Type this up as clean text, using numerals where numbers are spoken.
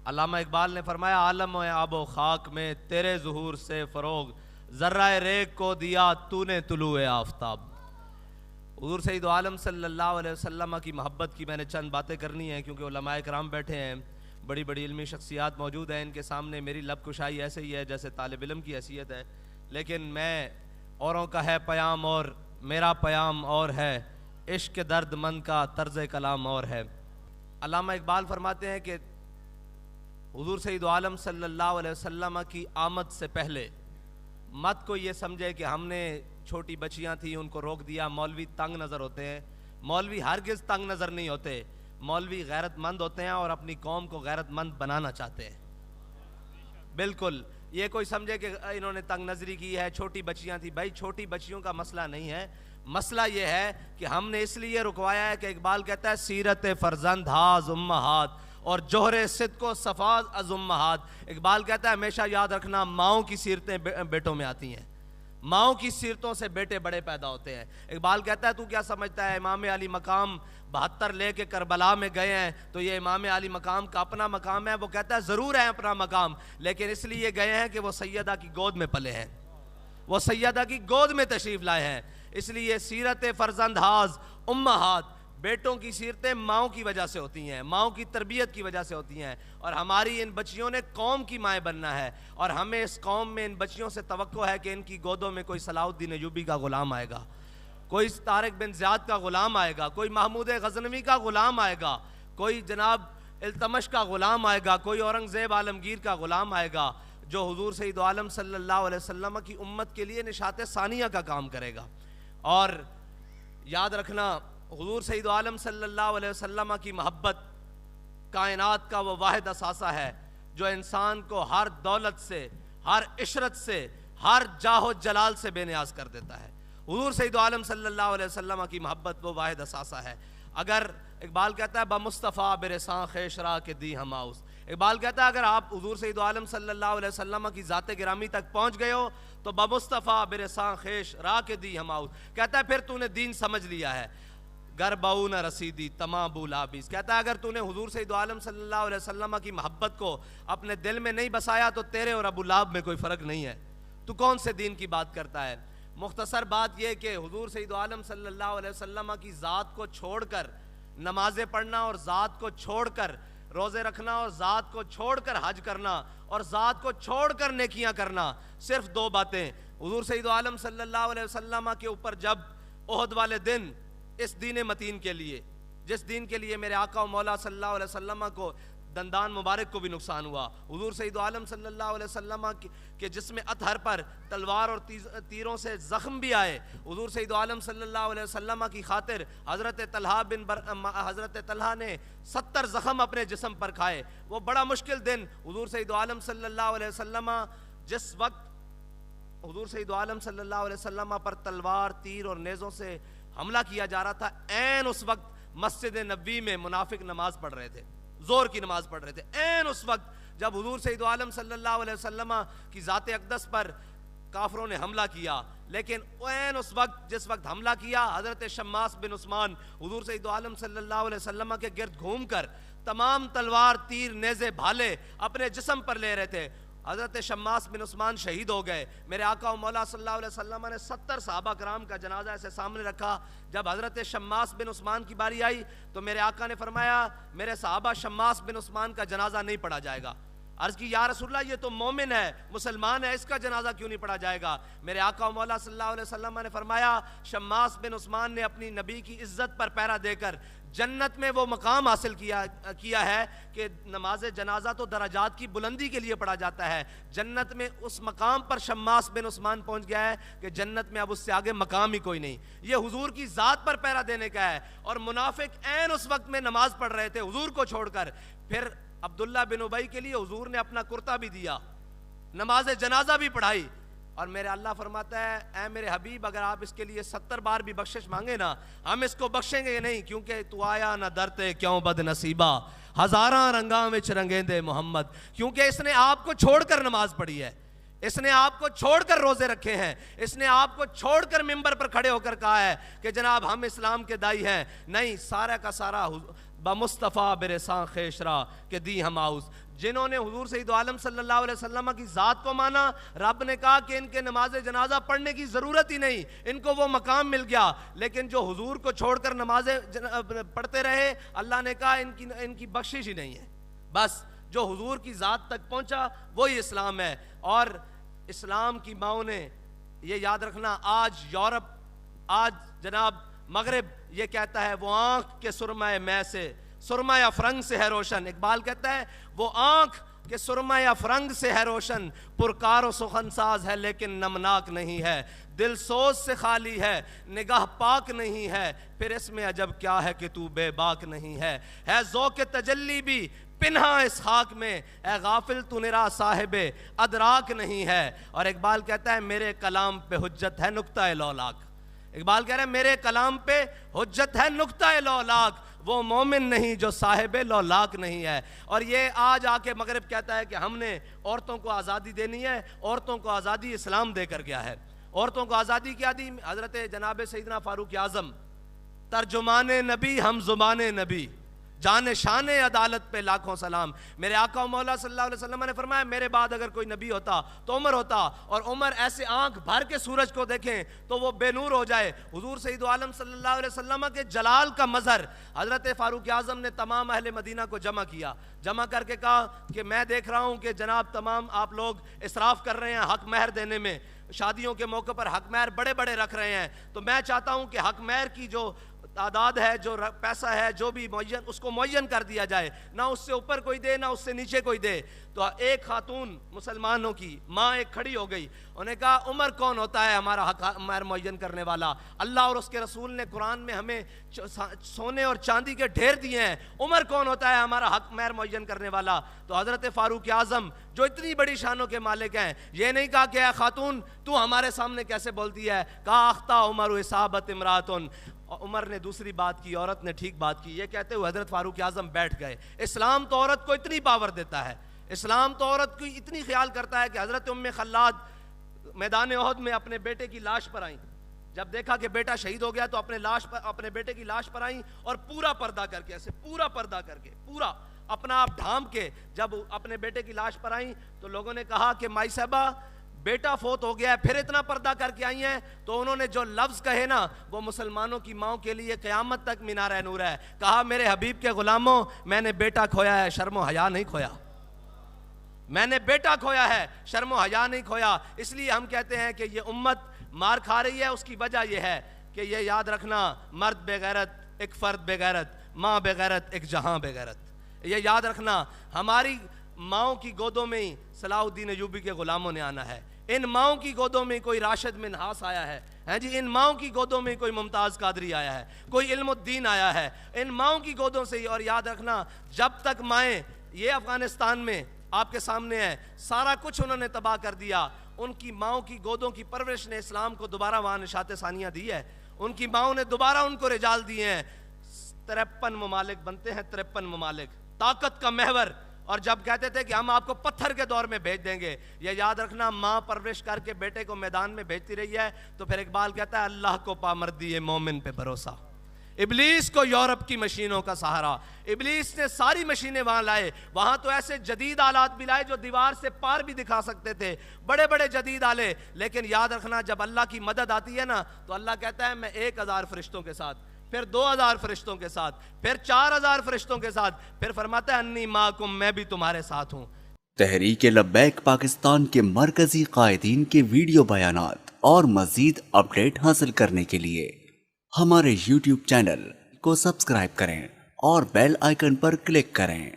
علامہ اقبال نے فرمایا عالم و آب و خاک میں تیرے ظہور سے فروغ، ذرہ ریگ کو دیا تو نے طلوع آفتاب۔ حضور سید عالم صلی اللہ علیہ وسلم کی محبت کی میں نے چند باتیں کرنی ہیں، کیونکہ علماء کرام بیٹھے ہیں، بڑی بڑی علمی شخصیات موجود ہیں، ان کے سامنے میری لب کشائی ایسے ہی ہے جیسے طالب علم کی حیثیت ہے، لیکن میں اوروں کا ہے پیام اور میرا پیام اور ہے، عشق درد مند کا طرز کلام اور ہے۔ علامہ اقبال فرماتے ہیں کہ حضور سید عالم صلی اللہ علیہ وسلم کی آمد سے پہلے مت کو یہ سمجھے کہ ہم نے چھوٹی بچیاں تھیں ان کو روک دیا۔ مولوی تنگ نظر ہوتے ہیں، مولوی ہرگز تنگ نظر نہیں ہوتے، مولوی غیرت مند ہوتے ہیں اور اپنی قوم کو غیرت مند بنانا چاہتے ہیں۔ بالکل یہ کوئی سمجھے کہ انہوں نے تنگ نظری کی ہے، چھوٹی بچیاں تھیں، بھائی چھوٹی بچیوں کا مسئلہ نہیں ہے، مسئلہ یہ ہے کہ ہم نے اس لیے رکوایا ہے کہ اقبال کہتا ہے سیرت فرزند ہاز امہات اور جوہر صدق و صفاء از امہات۔ اقبال کہتا ہے ہمیشہ یاد رکھنا ماؤں کی سیرتیں بیٹوں میں آتی ہیں، ماؤں کی سیرتوں سے بیٹے بڑے پیدا ہوتے ہیں۔ اقبال کہتا ہے تو کیا سمجھتا ہے امام علی مقام 72 لے کے کربلا میں گئے ہیں تو یہ امام علی مقام کا اپنا مقام ہے؟ وہ کہتا ہے ضرور ہے اپنا مقام، لیکن اس لیے گئے ہیں کہ وہ سیدہ کی گود میں پلے ہیں، وہ سیدہ کی گود میں تشریف لائے ہیں، اس لیے سیرت فرزند ہاز امہات، بیٹوں کی سیرتیں ماؤں کی وجہ سے ہوتی ہیں، ماؤں کی تربیت کی وجہ سے ہوتی ہیں، اور ہماری ان بچیوں نے قوم کی مائیں بننا ہے، اور ہمیں اس قوم میں ان بچیوں سے توقع ہے کہ ان کی گودوں میں کوئی صلاح الدین ایوبی کا غلام آئے گا، کوئی طارق بن زیاد کا غلام آئے گا، کوئی محمود غزنوی کا غلام آئے گا، کوئی جناب التمش کا غلام آئے گا، کوئی اورنگزیب عالمگیر کا غلام آئے گا، جو حضور سید عالم صلی اللہ علیہ وسلم کی امت کے لیے نشاط ثانیہ کا کام کرے گا۔ اور یاد رکھنا حضور سید عالم صلی اللہ علیہ وسلم کی محبت کائنات کا وہ واحد اثاثہ ہے جو انسان کو ہر دولت سے، ہر عشرت سے، ہر جاہ و جلال سے بے نیاز کر دیتا ہے۔ حضور سید عالم صلی اللہ علیہ وسلم کی محبت وہ واحد اثاثہ ہے۔ اگر اقبال کہتا ہے بمصطفیٰ برساں خیشرا کے دی ہم آؤس، اقبال کہتا ہے اگر آپ حضور سید عالم صلی اللہ علیہ وسلم کی ذات گرامی تک پہنچ گئے ہو تو بمصطفیٰ برساں خیش را کے دی ہم آؤس، کہتا ہے پھر تو نے دین سمجھ لیا ہے۔ گر بہو نہ رسیدی تمام بولابیس، کہتا ہے اگر تو نے حضور سید عالم صلی اللہ علیہ وسلم کی محبت کو اپنے دل میں نہیں بسایا تو تیرے اور ابو لہب میں کوئی فرق نہیں ہے، تو کون سے دین کی بات کرتا ہے؟ مختصر بات یہ کہ حضور سید عالم صلی اللہ علیہ وسلم کی ذات کو چھوڑ کر نمازیں پڑھنا، اور ذات کو چھوڑ کر روزے رکھنا، اور ذات کو چھوڑ کر حج کرنا، اور ذات کو چھوڑ کر نیکیاں کرنا، صرف دو باتیں۔ حضور سید عالم صلی اللہ علیہ وسلم کے اوپر جب احد والے دن اس دین متین کے لیے، جس دین کے لیے میرے آقا و مولا صلی اللہ علیہ وسلم کو دندان مبارک کو بھی نقصان ہوا، حضور سید عالم صلی اللہ علیہ وسلم کے جسم اطہر پر تلوار اور تیروں سے زخم بھی آئے، حضور سید عالم صلی اللہ علیہ وسلم کی خاطر حضرت طلحہ نے 70 زخم اپنے جسم پر کھائے۔ وہ بڑا مشکل دن حضور سید عالم صلی اللہ علیہ وسلم، جس وقت حضور سید عالم صلی اللہ علیہ وسلم پر تلوار، تیر اور نیزوں سے حملہ کیا جا رہا تھا، عین اس وقت مسجد نبوی میں منافق نماز پڑھ رہے تھے، زور کی نماز پڑھ رہے تھے، عین اس وقت جب حضور سید عالم صلی اللہ علیہ وسلم کی ذات اقدس پر کافروں نے حملہ کیا، لیکن عین اس وقت جس وقت حملہ کیا، حضرت شماس بن عثمان حضور سید عالم صلی اللہ علیہ وسلم کے گرد گھوم کر تمام تلوار، تیر، نیزے، بھالے اپنے جسم پر لے رہے تھے۔ حضرت شماس بن عثمان شہید ہو گئے۔ میرے آقا و مولا صلی اللہ علیہ وسلم نے 70 صحابہ کرام کا جنازہ ایسے سامنے رکھا۔ جب حضرت شماس بن عثمان کی باری آئی تو میرے آقا نے فرمایا میرے صحابہ شماس بن عثمان کا جنازہ نہیں پڑھا جائے گا۔ عرض کی یا رسول اللہ یہ تو مومن ہے، مسلمان ہے، اس کا جنازہ کیوں نہیں پڑھا جائے گا؟ میرے آقا و مولا صلی اللہ علیہ وسلم نے فرمایا شماس بن عثمان نے اپنی نبی کی عزت پر پہرا دے کر جنت میں وہ مقام حاصل کیا ہے کہ نماز جنازہ تو درجات کی بلندی کے لیے پڑھا جاتا ہے، جنت میں اس مقام پر شماس بن عثمان پہنچ گیا ہے کہ جنت میں اب اس سے آگے مقام ہی کوئی نہیں۔ یہ حضور کی ذات پر پہرا دینے کا ہے، اور منافق عین اس وقت میں نماز پڑھ رہے تھے حضور کو چھوڑ کر۔ پھر عبداللہ بن ابی کے لیے حضور نے اپنا کرتا بھی دیا، نماز جنازہ بھی پڑھائی، اور میرے اللہ فرماتا ہے اے میرے حبیب اگر آپ اس کے لیے 70 بار بھی بخشش مانگے نا ہم اس کو بخشیں گے نہیں، کیونکہ تو آیا نہ درتے کیوں بد نصیبہ ہزاراں رنگاں وچ رنگیندے محمد، کیونکہ اس نے آپ کو چھوڑ کر نماز پڑھی ہے، اس نے آپ کو چھوڑ کر روزے رکھے ہیں، اس نے آپ کو چھوڑ کر ممبر پر کھڑے ہو کر کہا ہے کہ جناب ہم اسلام کے دائی ہیں۔ نہیں، سارا کا سارا بمصطفیٰ برساں خیشرا کہ دی ہم آؤس، جنہوں نے حضور سید عالم صلی اللہ علیہ وسلم کی ذات کو مانا، رب نے کہا کہ ان کے نماز جنازہ پڑھنے کی ضرورت ہی نہیں، ان کو وہ مقام مل گیا۔ لیکن جو حضور کو چھوڑ کر نمازیں پڑھتے رہے، اللہ نے کہا ان کی بخشش ہی نہیں ہے۔ بس جو حضور کی ذات تک پہنچا وہی اسلام ہے۔ اور اسلام کی ماؤں نے یہ یاد رکھنا، آج یورپ، آج جناب مغرب یہ کہتا ہے وہ آنکھ کے سرمہ میں سے، سرمہ افرنگ سے ہے روشن۔ اقبال کہتا ہے وہ آنکھ کے سرمہ افرنگ سے ہے روشن، پرکار و سخن ساز ہے لیکن نمناک نہیں ہے، دل سوز سے خالی ہے نگاہ پاک نہیں ہے، پھر اس میں عجب کیا ہے کہ تو بے باک نہیں ہے ذوق تجلی بھی پنہا اس خاک میں، اے غافل تو نرا صاحب ادراک نہیں ہے۔ اور اقبال کہتا ہے میرے کلام پہ حجت ہے نقطہ لولاک، اقبال کہہ رہے ہیں میرے کلام پہ حجت ہے نقطہ لولاک، وہ مومن نہیں جو صاحب لولاک نہیں ہے۔ اور یہ آج آ کے مغرب کہتا ہے کہ ہم نے عورتوں کو آزادی دینی ہے، عورتوں کو آزادی اسلام دے کر گیا ہے۔ عورتوں کو آزادی کیا دی؟ حضرت جناب سیدنا فاروق اعظم ترجمان نبی ہم زبان نبی، جان شان عدالت پہ لاکھوں سلام۔ میرے آقا و مولا صلی اللہ علیہ وسلم نے فرمایا میرے بعد اگر کوئی نبی ہوتا تو عمر ہوتا، اور عمر ایسے آنکھ بھر کے سورج کو دیکھیں تو وہ بے نور ہو جائے۔ حضور سید عالم صلی اللہ علیہ وسلم کے جلال کا مظہر حضرت فاروق اعظم نے تمام اہل مدینہ کو جمع کیا، جمع کر کے کہا کہ میں دیکھ رہا ہوں کہ جناب تمام آپ لوگ اسراف کر رہے ہیں حق مہر دینے میں، شادیوں کے موقع پر حق مہر بڑے بڑے رکھ رہے ہیں، تو میں چاہتا ہوں کہ حق مہر کی جو تعداد ہے، جو پیسہ ہے، جو بھی معین، اس کو معین کر دیا جائے، نہ اس سے اوپر کوئی دے نہ اس سے نیچے کوئی دے۔ تو ایک خاتون مسلمانوں کی ماں ایک کھڑی ہو گئی، انہوں نے کہا عمر کون ہوتا ہے ہمارا حق مہر معین کرنے والا؟ اللہ اور اس کے رسول نے قرآن میں ہمیں سونے اور چاندی کے ڈھیر دیے ہیں، عمر کون ہوتا ہے ہمارا حق مہر معین کرنے والا؟ تو حضرت فاروق اعظم جو اتنی بڑی شانوں کے مالک ہیں، یہ نہیں کہا کہ اے خاتون تو ہمارے سامنے کیسے بولتی ہے، کہا اخطا عمر اصابت امراتن۔ عمر نے دوسری بات کی، عورت نے ٹھیک بات کی، یہ کہتے ہوئے حضرت فاروق اعظم بیٹھ گئے۔ اسلام تو عورت کو اتنی پاور دیتا ہے، اسلام تو عورت کو اتنی خیال کرتا ہے کہ حضرت ام خلاد میدان احد میں اپنے بیٹے کی لاش پر آئیں، جب دیکھا کہ بیٹا شہید ہو گیا تو اپنے بیٹے کی لاش پر آئیں اور پورا پردہ کر کے، ایسے پورا پردہ کر کے، پورا اپنا آپ ڈھانپ کے جب اپنے بیٹے کی لاش پر آئیں تو لوگوں نے کہا کہ مائی صاحبہ بیٹا فوت ہو گیا ہے پھر اتنا پردہ کر کے آئی ہیں؟ تو انہوں نے جو لفظ کہے نا وہ مسلمانوں کی ماؤں کے لیے قیامت تک مینار نور ہے۔ کہا میرے حبیب کے غلاموں میں نے بیٹا کھویا ہے، شرم و حیا نہیں کھویا، میں نے بیٹا کھویا ہے، شرم و حیا نہیں کھویا۔ اس لیے ہم کہتے ہیں کہ یہ امت مار کھا رہی ہے، اس کی وجہ یہ ہے کہ یہ یاد رکھنا مرد بے غیرت ایک فرد بے غیرت، ماں بے غیرت ایک جہاں بے غیرت۔ یہ یاد رکھنا ہماری ماؤں کی گودوں میں ہی صلاح الدین ایوبی کے غلاموں نے آنا ہے، ان ماؤں کی گودوں میں کوئی راشد منہاس آیا ہے جی، ان ماؤں کی گودوں میں کوئی ممتاز قادری آیا ہے، کوئی علم الدین آیا ہے، ان ماؤں کی گودوں سے ہی۔ اور یاد رکھنا جب تک مائیں یہ افغانستان میں آپ کے سامنے ہے سارا کچھ انہوں نے تباہ کر دیا، ان کی ماؤں کی گودوں کی پرورش نے اسلام کو دوبارہ وہاں نشاط ثانیہ دی ہے، ان کی ماؤں نے دوبارہ ان کو رجال دیے ہیں۔ 53 ممالک بنتے ہیں، 53 ممالک طاقت کا محور، اور جب کہتے تھے کہ ہم آپ کو پتھر کے دور میں بھیج دیں گے، یہ یاد رکھنا ماں پرورش کر کے بیٹے کو میدان میں بھیجتی رہی ہے۔ تو پھر اقبال کہتا ہے اللہ کو پامردی ہے مومن پہ بھروسہ، ابلیس کو یورپ کی مشینوں کا سہارا۔ ابلیس نے ساری مشینیں وہاں لائے، وہاں تو ایسے جدید آلات بھی لائے جو دیوار سے پار بھی دکھا سکتے تھے، بڑے بڑے جدید آلے، لیکن یاد رکھنا جب اللہ کی مدد آتی ہے نا تو اللہ کہتا ہے میں 1000 فرشتوں کے ساتھ، پھر 2000 فرشتوں کے ساتھ، پھر 4000 فرشتوں کے ساتھ، پھر فرماتا ہے انی معکم میں بھی تمہارے ساتھ ہوں۔ تحریک لبیک پاکستان کے مرکزی قائدین کے ویڈیو بیانات اور مزید اپڈیٹ حاصل کرنے کے لیے ہمارے YouTube چینل کو سبسکرائب کریں اور بیل آئیکن پر کلک کریں۔